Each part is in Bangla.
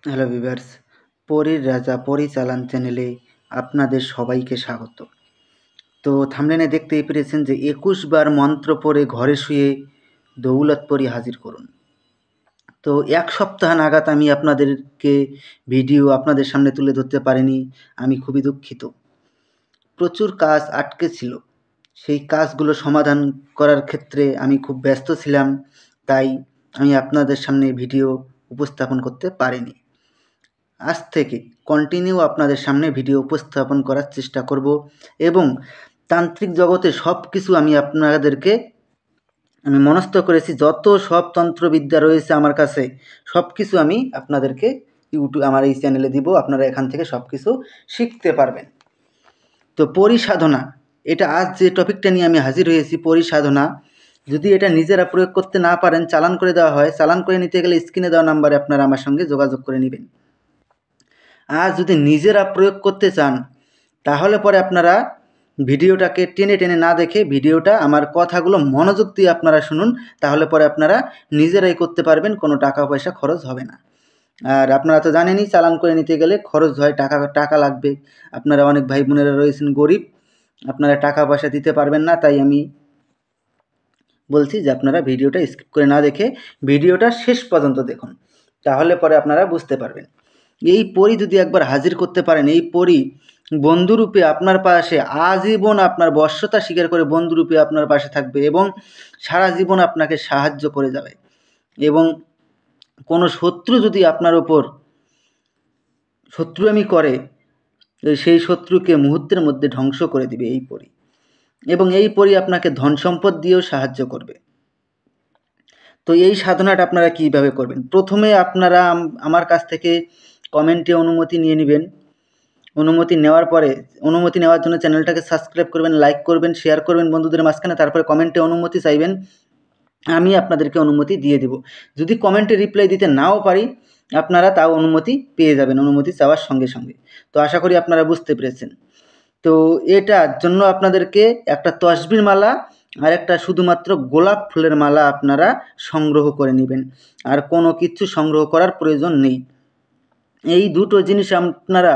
হ্যালো ভিউয়ার্স, পরীর রাজা পরিচালন চ্যানেলে আপনাদের সবাইকে স্বাগত। তো থাম্বনেলে দেখতেই পেরেছেন যে 21 বার মন্ত্র পড়ে ঘরে শুয়ে দৌলতপরি হাজির করুন। তো এক সপ্তাহ নাগাদ আমি আপনাদেরকে ভিডিও আপনাদের সামনে তুলে ধরতে পারিনি, আমি খুবই দুঃখিত। প্রচুর কাজ আটকে ছিল, সেই কাজগুলো সমাধান করার ক্ষেত্রে আমি খুব ব্যস্ত ছিলাম, তাই আমি আপনাদের সামনে ভিডিও উপস্থাপন করতে পারিনি। আজ থেকে কন্টিনিউ আপনাদের সামনে ভিডিও উপস্থাপন করার চেষ্টা করব এবং তান্ত্রিক জগতে সব কিছু আমি আপনাদেরকে মনস্থ করেছি। যত সব তন্ত্রবিদ্যা রয়েছে আমার কাছে সব কিছু আমি আপনাদেরকে আমার এই চ্যানেলে দিব। আপনারা এখান থেকে সব কিছু শিখতে পারবেন। তো পরিসাধনা, এটা আজ যে টপিকটা নিয়ে আমি হাজির হয়েছি, পরিসাধনা। যদি এটা নিজেরা প্রয়োগ করতে না পারেন, চালান করে দেওয়া হয়। চালান করে নিতে গেলে স্ক্রিনে দেওয়া নাম্বারে আপনারা আমার সঙ্গে যোগাযোগ করে নেবেন। আর যদি নিজেরা প্রয়োগ করতে চান তাহলে পরে আপনারা ভিডিওটাকে টেনে টেনে না দেখে ভিডিওটা আমার কথাগুলো মনোযোগ দিয়ে আপনারা শুনুন, তাহলে পরে আপনারা নিজেরাই করতে পারবেন, কোনো টাকা পয়সা খরচ হবে না। আর আপনারা তো জানেনই চালান করে নিতে গেলে খরচ হয়, টাকা লাগবে। আপনারা অনেক ভাই বোনেরা রয়েছেন গরিব, আপনারা টাকা পয়সা দিতে পারবেন না, তাই আমি বলছি যে আপনারা ভিডিওটা স্কিপ করে না দেখে ভিডিওটা শেষ পর্যন্ত দেখুন, তাহলে পরে আপনারা বুঝতে পারবেন। এই পরী যদি একবার হাজির করতে পারেন, এই পরী বন্ধুরূপে আপনার পাশে আজীবন আপনার বশ্যতা স্বীকার করে বন্ধুরূপে আপনার পাশে থাকবে এবং সারা জীবন আপনাকে সাহায্য করে যাবে। এবং কোনো শত্রু যদি আপনার ওপর শত্রুয়ামি করে, সেই শত্রুকে মুহূর্তের মধ্যে ধ্বংস করে দিবে এই পরী। এবং এই পরী আপনাকে ধন সম্পদ দিয়েও সাহায্য করবে। তো এই সাধনাটা আপনারা কীভাবে করবেন? প্রথমে আপনারা আমার কাছ থেকে কমেন্টে অনুমতি নিয়ে নেবেন। অনুমতি নেওয়ার জন্য চ্যানেলটাকে সাবস্ক্রাইব করবেন, লাইক করবেন, শেয়ার করবেন বন্ধুদের মাঝখানে, তারপরে কমেন্টে অনুমতি চাইবেন, আমি আপনাদেরকে অনুমতি দিয়ে দেব। যদি কমেন্টে রিপ্লাই দিতে নাও পারি, আপনারা তাও অনুমতি পেয়ে যাবেন অনুমতি চাওয়ার সঙ্গে সঙ্গে। তো আশা করি আপনারা বুঝতে পেরেছেন। তো এটার জন্য আপনাদেরকে একটা তসবির মালা আর একটা শুধুমাত্র গোলাপ ফুলের মালা আপনারা সংগ্রহ করে নেবেন, আর কোনো কিছু সংগ্রহ করার প্রয়োজন নেই। এই দুটো জিনিস আপনারা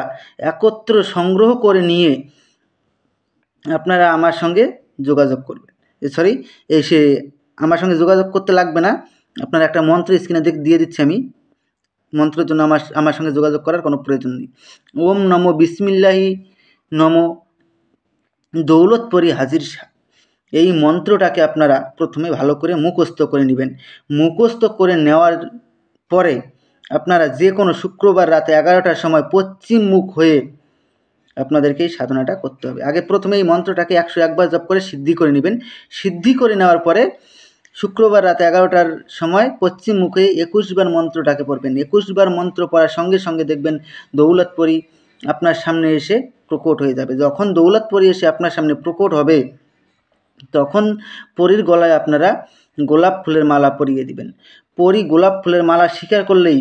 একত্র সংগ্রহ করে নিয়ে আপনারা আমার সঙ্গে যোগাযোগ করবেন। আমার সঙ্গে যোগাযোগ করতে লাগবে না, আপনারা একটা মন্ত্র স্ক্রিনে দিয়ে দিচ্ছি আমি। মন্ত্রের জন্য আমার সঙ্গে যোগাযোগ করার কোনো প্রয়োজন নেই। ওম নমো বিসমিল্লাহি নমো দৌলতপরি হাজির শাহ, এই মন্ত্রটাকে আপনারা প্রথমে ভালো করে মুখস্থ করে নেবেন। মুখস্থ করে নেওয়ার পরে আপনারা যে কোনো শুক্রবার রাতে 11টার সময় পশ্চিম মুখ হয়ে আপনাদেরকে এই সাধনাটা করতে হবে। আগে প্রথমে এই মন্ত্রটাকে 101 বার জপ করে সিদ্ধি করে নেবেন। সিদ্ধি করে নেওয়ার পরে শুক্রবার রাতে 11টার সময় পশ্চিম মুখে 21 বার মন্ত্রটাকে পড়বেন। 21 বার মন্ত্র পড়ার সঙ্গে সঙ্গে দেখবেন দৌলতপরি আপনার সামনে এসে প্রকট হয়ে যাবে। যখন দৌলতপরি এসে আপনার সামনে প্রকট হবে, তখন পরীর গলায় আপনারা গোলাপ ফুলের মালা পরিয়ে দিবেন। পরী গোলাপ ফুলের মালা স্বীকার করলেই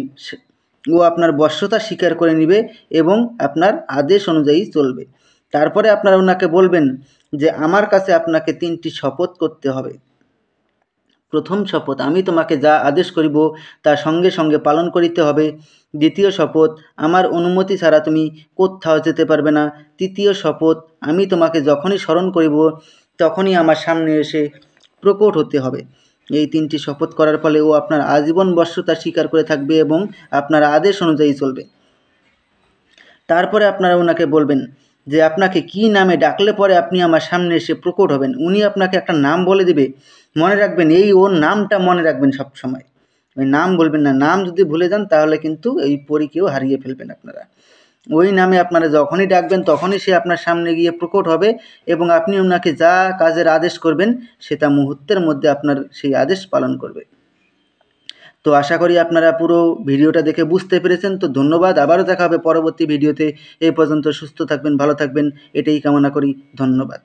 ও আপনার বশ্যতা স্বীকার করে নেবে এবং আপনার আদেশ অনুযায়ী চলবে। তারপরে আপনারা ওনাকে বলবেন যে আমার কাছে আপনাকে 3টি শপথ করতে হবে। প্রথম শপথ, আমি তোমাকে যা আদেশ করিব তা সঙ্গে সঙ্গে পালন করিতে হবে। দ্বিতীয় শপথ, আমার অনুমতি ছাড়া তুমি কোথাও যেতে পারবে না। তৃতীয় শপথ, আমি তোমাকে যখনই স্মরণ করিব তখনই আমার সামনে এসে প্রকট হতে হবে। এই 3টি শপথ করার ফলে ও আপনার আজীবন বশ্যতা স্বীকার করে থাকবে এবং আপনার আদেশ অনুযায়ী চলবে। তারপরে আপনারা ওনাকে বলবেন যে আপনাকে কি নামে ডাকলে পরে আপনি আমার সামনে এসে প্রকট হবেন। উনি আপনাকে একটা নাম বলে দিবে, মনে রাখবেন, ওর নামটা মনে রাখবেন সব সময়, ওই নাম বলবেন না। নাম যদি ভুলে যান তাহলে কিন্তু এই পরীকেও হারিয়ে ফেলবেন আপনারা। ওই নামে আপনারা যখনই ডাকবেন তখনই সে আপনার সামনে গিয়ে প্রকট হবে এবং আপনি ওনাকে যা কাজের আদেশ করবেন সেটা মুহূর্তের মধ্যে আপনার সেই আদেশ পালন করবে। তো আশা করি আপনারা পুরো ভিডিওটা দেখে বুঝতে পেরেছেন। তো ধন্যবাদ, আবারও দেখা হবে পরবর্তী ভিডিওতে। এই পর্যন্ত সুস্থ থাকবেন, ভালো থাকবেন, এটাই কামনা করি। ধন্যবাদ।